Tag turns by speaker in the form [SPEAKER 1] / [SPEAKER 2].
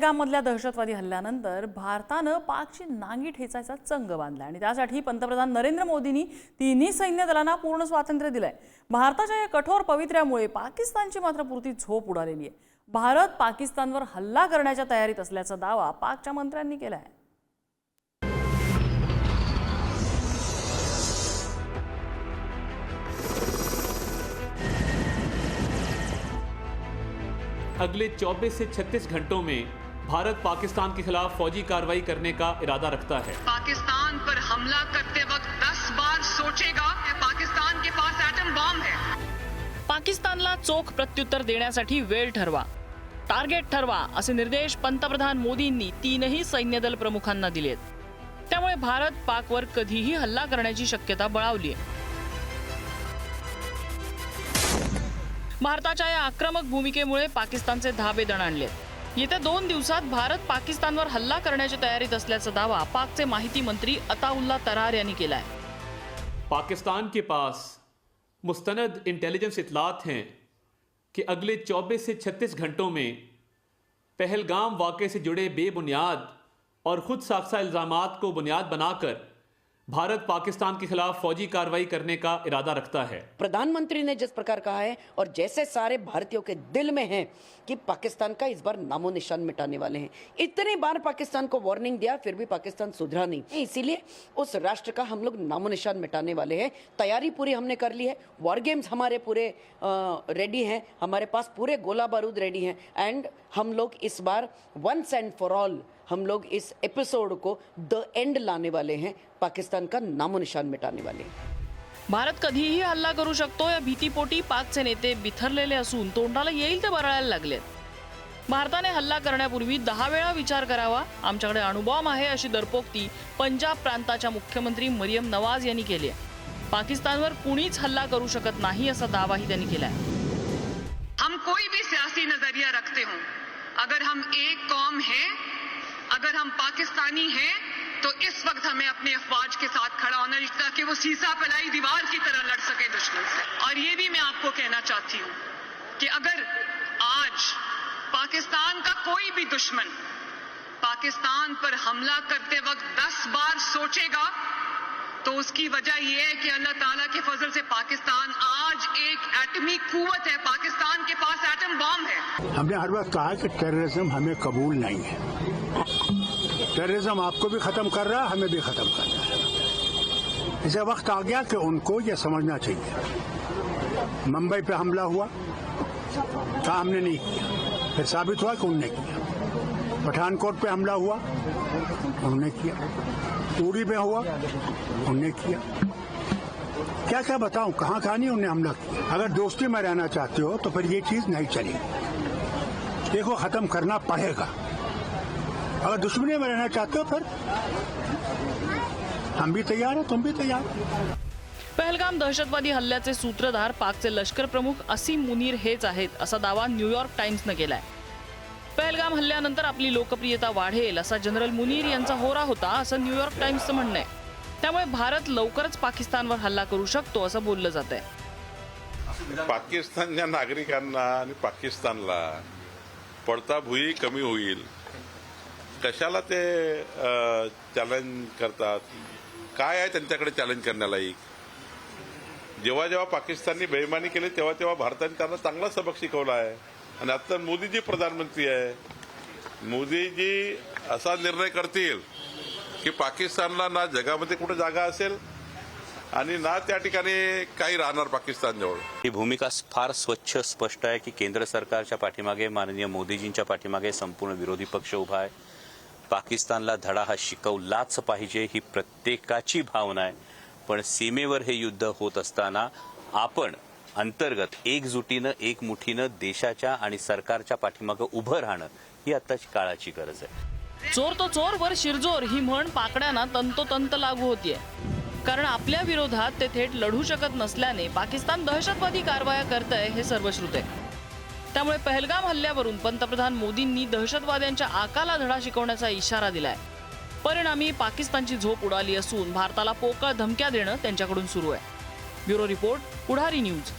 [SPEAKER 1] पहलगाममधल्या दहशतवादी हल्ल्यानंतर भारतानं पाकची नांगी ठेचायचा चंग बांधला आणि त्यासाठी पंतप्रधान नरेंद्र मोदींनी तिन्ही सैन्य दलांना पूर्ण स्वातंत्र्य दिलंय। भारताच्या या कठोर पवित्र्यामुळे पाकिस्तानची मात्र पुरती झोप उडालेली आहे। भारत पाकिस्तानवर हल्ला करण्याच्या तयारीत असल्याचा दावा पाकच्या मंत्र्यांनी केलाय।
[SPEAKER 2] अगले 24 से 36 घंटों में भारत पाकिस्तान के खिलाफ फौजी कार्रवाई करने का इरादा रखता है।
[SPEAKER 3] पाकिस्तान पर हमला करते वक्त 10 बार सोचेगा कि पाकिस्तान के पास एटम बॉम्ब है।
[SPEAKER 4] पाकिस्तानला चोख प्रत्युत्तर देण्यासाठी वेळ ठरवा, टार्गेट ठरवा असे निर्देश पंतप्रधान मोदींनी तीनही सैन्य दल प्रमुखांना दिलेत। त्यामुळे भारत पाकवर कधीही हल्ला करण्याची शक्यता बळावली आहे। भारताच्या या आक्रमक भूमिकेमुळे पाकिस्तानचे धाबे दणाणले। येत्या 2 दिवसात भारत पाकिस्तानवर हल्ला करण्याच्या तयारीत असल्याचा दावा पाकचे माहिती मंत्री अताउल्ला तरार यांनी केलाय।
[SPEAKER 2] पाकिस्तान के पास मुस्तनद इंटेलिजेंस इतलात हैं कि अगले 24 से 36 घंटों में पहलगाम वाक़े से जुड़े बेबुनियाद और खुद साख्ता इल्ज़ामात को बुनियाद बनाकर भारत पाकिस्तान के खिलाफ फौजी कार्रवाई करने का इरादा रखता है।
[SPEAKER 5] प्रधानमंत्री ने जिस प्रकार कहा है और जैसे सारे भारतीयों के दिल में है कि पाकिस्तान का इस बार नामो निशान मिटाने वाले हैं। इतनी बार पाकिस्तान को वार्निंग दिया फिर भी पाकिस्तान सुधरा नहीं, इसीलिए उस राष्ट्र का हम लोग नामो निशान मिटाने वाले हैं। तैयारी पूरी हमने कर ली है, वॉर गेम्स हमारे पूरे रेडी हैं, हमारे पास पूरे गोला बारूद रेडी हैं एंड हम लोग इस बार वंस एंड फॉर ऑल हम लोग इस एपिसोड को द एंड लाने वाले हैं, पाकिस्तान का नामो निशान मिटाने वाले हैं।
[SPEAKER 4] भारत कधीही हल्ला करू शकतो या भीतीपोटी पाकचे नेते बिथरलेले असून तोंडाला येईल ते बरळायला लागलेत। भारताने हल्ला करण्यापूर्वी 10 वेळा विचार करावा, आमच्याकडे अणुबॉम्ब आहे अशी दरपोक्ती पंजाब प्रांताच्या मुख्यमंत्री मरियम नवाज यांनी केली आहे। पाकिस्तानवर कुणीच हल्ला करू शकत नाही असा दावाही त्यांनी केलाय।
[SPEAKER 3] हम कोई भी सियासी नजरिया रखते हो, अगर हम एक कौम हैं, अगर हम पाकिस्तानी हैं, तो इस वक्त हमें अपने अफवाज के साथ खड़ा होना चाहिए ताकि वो सीसा फैलाई दीवार की तरह लड़ सके दुश्मन से। और ये भी मैं आपको कहना चाहती हूँ कि अगर आज पाकिस्तान का कोई भी दुश्मन पाकिस्तान पर हमला करते वक्त 10 बार सोचेगा तो उसकी वजह यह है कि अल्लाह ताला के फजल से पाकिस्तान आज एक एटमी कुव्वत है, पाकिस्तान के पास एटम बॉम्ब है।
[SPEAKER 6] हमने हर वक्त कहा कि टेररिज्म हमें कबूल नहीं है। टेररिज्म आपको भी खत्म कर रहा है, हमें भी खत्म कर रहा है। इसे वक्त आ गया कि उनको यह समझना चाहिए। मुंबई पे हमला हुआ, कहा हमने नहीं किया, फिर साबित हुआ कि उनने किया। पठानकोट पे हमला हुआ, उन्होंने किया। उरी पे हुआ, उन्होंने किया। क्या क्या बताऊं, कहाँ नहीं उन्हें हमला किया। अगर दोस्ती में रहना चाहते हो तो फिर ये चीज नहीं चलेगी, देखो खत्म करना पड़ेगा। अगर दुश्मनी में रहना चाहते हो फिर हम भी तैयार है, तुम भी तैयार हो।
[SPEAKER 4] पहलगाम दहशतवादी हल्ल्याचे सूत्रधार पाकचे लष्कर प्रमुख असीम मुनीर हेच आहेत असा दावा न्यूयॉर्क टाइम्सने केलाय। पहलगाम हल्ल्यानंतर आपली लोकप्रियता वाढेल असा जनरल मुनीर यांचा होरा होता असं न्यूयॉर्क टाइम्सचं म्हणणं आहे। त्यामुळे भारत लवकरच पाकिस्तानवर हल्ला करू शकतो असं बोललं जात आहे।
[SPEAKER 7] पाकिस्तानच्या नागरिकांना आणि पाकिस्तानला पडता भुई कमी होईल, कशाला ते चॅलेंज करतात, काय आहे त्यांच्याकडे चॅलेंज करण्यालायक? जेव्हा जेव्हा पाकिस्ताननी बेईमानी केली तेव्हा तेव्हा भारताने त्यांना चांगला सबक शिकवला आहे आणि आता मोदीजी प्रधानमंत्री आहे। मोदीजी असा निर्णय करतील की पाकिस्तानला ना जगामध्ये कुठे जागा असेल आणि ना त्या ठिकाणी काही राहणार पाकिस्तानजवळ।
[SPEAKER 8] ही भूमिका फार स्वच्छ स्पष्ट आहे की केंद्र सरकारच्या पाठीमागे माननीय मोदीजींच्या पाठीमागे संपूर्ण विरोधी पक्ष उभा आहे। पाकिस्तानला धडा हा शिकवलाच पाहिजे ही प्रत्येकाची भावना आहे, पण सीमेवर हे युद्ध होत असताना आपण अंतर्गत एकजुटीनं एकमुठीनं देशाच्या आणि सरकारच्या पाठीमागे उभं राहणं ही आत्ताची काळाची गरज आहे।
[SPEAKER 4] चोर तो चोर वर शिरजोर ही म्हण पाकड्यांना तंतोतंत लागू होतीये, कारण आपल्या विरोधात ते थेट लढू शकत नसल्याने पाकिस्तान दहशतवादी कारवाया करतंय हे सर्वश्रुत आहे। त्यामुळे पहलगाम हल्ल्यावरून पंतप्रधान मोदींनी दहशतवाद्यांच्या आकाला धडा शिकवण्याचा इशारा दिलाय। परिणामी पाकिस्तानची झोप उडाली असून भारताला पोकळ धमक्या देणं त्यांच्याकडून सुरू आहे। ब्युरो रिपोर्ट, पुढारी न्यूज।